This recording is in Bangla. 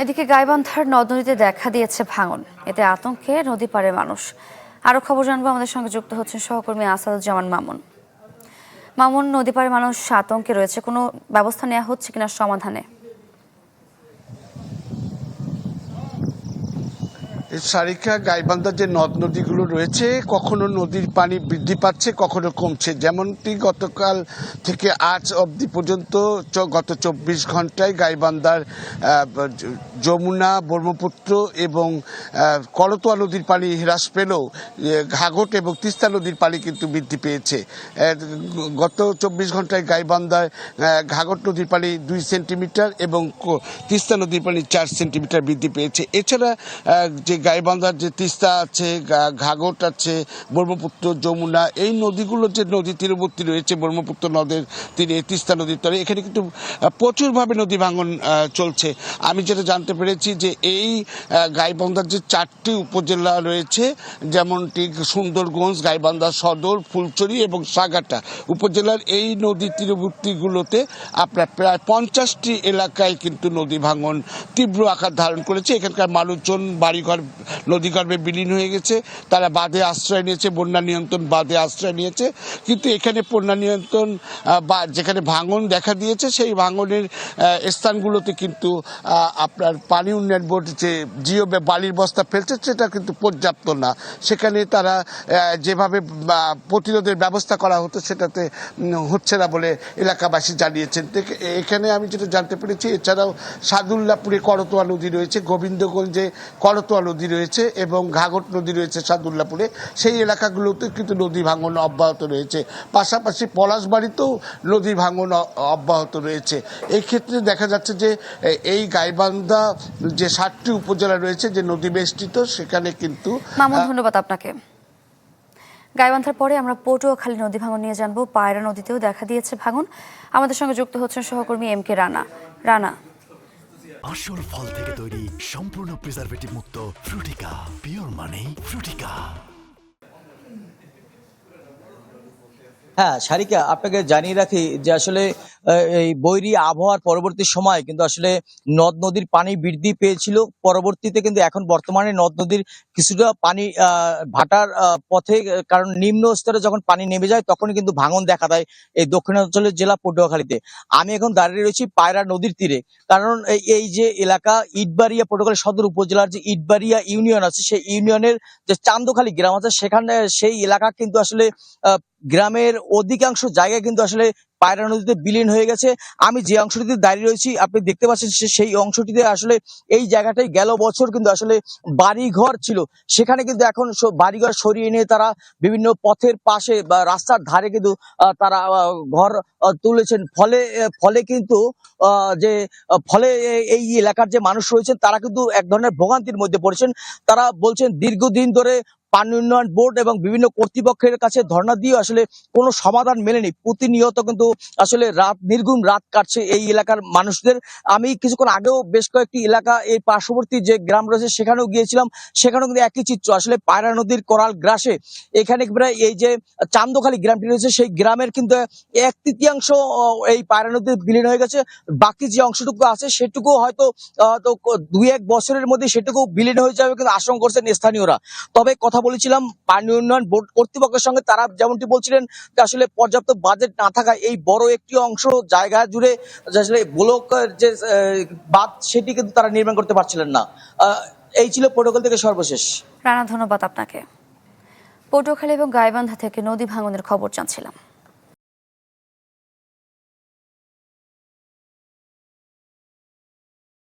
এদিকে গাইবান্ধার নদ নদীতে দেখা দিয়েছে ভাঙন, এতে আতঙ্কে নদী পাড়ের মানুষ। আরো খবর জানবো, আমাদের সঙ্গে যুক্ত হচ্ছেন সহকর্মী আসাদুজ্জামান মামুন। মামুন, নদী পাড়ের মানুষ আতঙ্কে রয়েছে, কোনো ব্যবস্থা নেওয়া হচ্ছে কিনা সমাধানে? সারিকা, গাইবান্ধার যে নদ নদীগুলো রয়েছে, কখনো নদীর পানি বৃদ্ধি পাচ্ছে, কখনো কমছে। যেমনটি গতকাল থেকে আজ অবধি পর্যন্ত গত 24 ঘন্টায় গাইবান্ধার যমুনা, ব্রহ্মপুত্র এবং করতোয়া নদীর পানি হ্রাস পেলেও ঘাঘট এবং তিস্তা নদীর পানি কিন্তু বৃদ্ধি পেয়েছে। গত 24 ঘন্টায় গাইবান্ধায় ঘাঘট নদীর পানি 2 সেন্টিমিটার এবং তিস্তা নদীর পানি 4 সেন্টিমিটার বৃদ্ধি পেয়েছে। এছাড়া যে গাইবান্ধার যে তিস্তা আছে, ঘাঘট আছে, ব্রহ্মপুত্র, যমুনা, এই নদীগুলো যে নদী তীরবর্তী রয়েছে, ব্রহ্মপুত্র নদের তীরে, তিস্তা নদীর তীরে, এখানে কিন্তু প্রচুরভাবে নদী ভাঙন চলছে। আমি যেটা জানতে পেরেছি যে এই গাইবান্ধার যে 4টি উপজেলা রয়েছে, যেমনটি সুন্দরগঞ্জ, গাইবান্ধা সদর, ফুলছড়ি এবং সাগাটা উপজেলার এই নদী তীরবর্তীগুলোতে আপনার প্রায় 50টি এলাকায় কিন্তু নদী ভাঙন তীব্র আকার ধারণ করেছে। এখানকার মানুষজন বাড়িঘর নদীগর্ভে বিলীন হয়ে গেছে, তারা বাঁধে আশ্রয় নিয়েছে, বন্যা নিয়ন্ত্রণ বাঁধে আশ্রয় নিয়েছে। কিন্তু এখানে বন্যা নিয়ন্ত্রণ বা যেখানে ভাঙন দেখা দিয়েছে, সেই ভাঙনের স্থানগুলোতে কিন্তু আপনার পানি উন্নয়ন বোর্ড যে জিও বালির বস্তা ফেলছে, সেটা কিন্তু পর্যাপ্ত না। সেখানে তারা যেভাবে প্রতিরোধের ব্যবস্থা করা হতো, সেটাতে হচ্ছে না বলে এলাকাবাসী জানিয়েছেন। এখানে আমি যেটা জানতে পেরেছি, এছাড়াও সাদুল্লাপুরে করতোয়া নদী রয়েছে, গোবিন্দগঞ্জে করতোয়া নদী রয়েছে এবং ঘাঘট নদী রয়েছে সাদুল্লাপুরে, সেই এলাকাগুলোতে কিন্তু নদী ভাঙন অব্যাহত রয়েছে। পাশাপাশি পলাশবাড়িতেও নদী ভাঙন অব্যাহত রয়েছে। এই ক্ষেত্রে দেখা যাচ্ছে যে এই গাইবান্ধা যে 7টি উপজেলা রয়েছে যে নদী বেষ্টিত, সেখানে কিন্তু। মামুন, ধন্যবাদ আপনাকে। গাইবান্ধার পরে আমরা পটুয়াখালী নদী ভাঙন নিয়ে জানবো। পায়রা নদীতেও দেখা দিয়েছে ভাঙন। আমাদের সঙ্গে যুক্ত হচ্ছেন সহকর্মী MK রানা। রানা, আসল ফল থেকে তৈরি, সম্পূর্ণ প্রিজারভেটিভ মুক্ত ফ্রুটিকা, পিওর মানে ফ্রুটিকা। হ্যাঁ সারিকা, আপনাকে জানিয়ে রাখি যে আসলে এই বৈরী আবহাওয়ার পরবর্তী সময় কিন্তু আসলে নদ নদীর পানি বৃদ্ধি পেয়েছিল। পরবর্তীতে কিন্তু এখন বর্তমানে নদ নদীর কিছুটা পানি ভাটার পথে, কারণ নিম্ন স্তরে যখন পানি নেমে যায় তখনই কিন্তু ভাঙন দেখা দেয় এই দক্ষিণাঞ্চলের জেলা পটুয়াখালীতে। আমি এখন দাঁড়িয়ে রয়েছি পায়রা নদীর তীরে, কারণ এই যে এলাকা ইটবাড়িয়া, পটুয়াখালী সদর উপজেলার যে ইটবাড়িয়া ইউনিয়ন আছে, সেই ইউনিয়নের যে চান্দখালী গ্রাম আছে, সেখানে সেই এলাকা কিন্তু আসলে গ্রামের অধিকাংশ জায়গায় কিন্তু আসলে পায়রা নদীতে বিলীন হয়ে গেছে। আমি যে অংশটিতে দাঁড়িয়ে রয়েছি, আপনি দেখতে পাচ্ছেন সেই অংশটিতে আসলে এই জায়গাটাই গেল বছর কিন্তু আসলে বাড়িঘর ছিল, সেখানে কিন্তু এখন বাড়িঘর সরিয়ে নিয়ে তারা বিভিন্ন পথের পাশে বা রাস্তার ধারে কিন্তু তারা ঘর তুলেছেন। ফলে কিন্তু এই এলাকার যে মানুষ রয়েছেন তারা কিন্তু এক ধরনের ভোগান্তির মধ্যে পড়েছেন। তারা বলছেন দীর্ঘদিন ধরে পানি উন্নয়ন বোর্ড এবং বিভিন্ন কর্তৃপক্ষের কাছে ধর্ণা দিয়ে আসলে কোনো সমাধান মেলেনি। প্রতিনিয়ত কিন্তু আসলে নির্ঘুম রাত কাটছে এই এলাকার মানুষদের। আমি কিছুক্ষণ আগেও বেশ কয়েকটি এলাকা, এই পার্শ্ববর্তী যে গ্রাম রয়েছে সেখানেও গিয়েছিলাম, সেখানেও কিন্তু একই চিত্র। আসলে পায়রা নদীর করাল গ্রাসে এখানে প্রায় এই যে চান্দখালী গ্রামটি রয়েছে, সেই গ্রামের কিন্তু 1/3 এই পায়রা নদীতে বিলীন হয়ে গেছে। বাকি যে অংশটুকু আছে সেটুকু হয়তো 2-1 বছরের মধ্যে সেটুকু বিলীন হয়ে যাবে কিন্তু আশঙ্কা করছেন স্থানীয়রা। তবে কথা বলেছিলাম পানি উন্নয়ন বোর্ড কর্তৃপক্ষের সঙ্গে, তারা যেমনটি বলছিলেন যে আসলে পর্যাপ্ত বাজেট না থাকায় এই বড় একটি অংশ জায়গা জুড়ে আসলে ব্লক যে বাঁধ, সেটি কিন্তু তারা নির্মাণ করতে পারছিলেন না। এই ছিল পটুয়াখালী থেকে সর্বশেষ। রানা, ধন্যবাদ আপনাকে। পটুয়াখালী এবং গাইবান্ধা থেকে নদী ভাঙনের খবর জানছিলাম।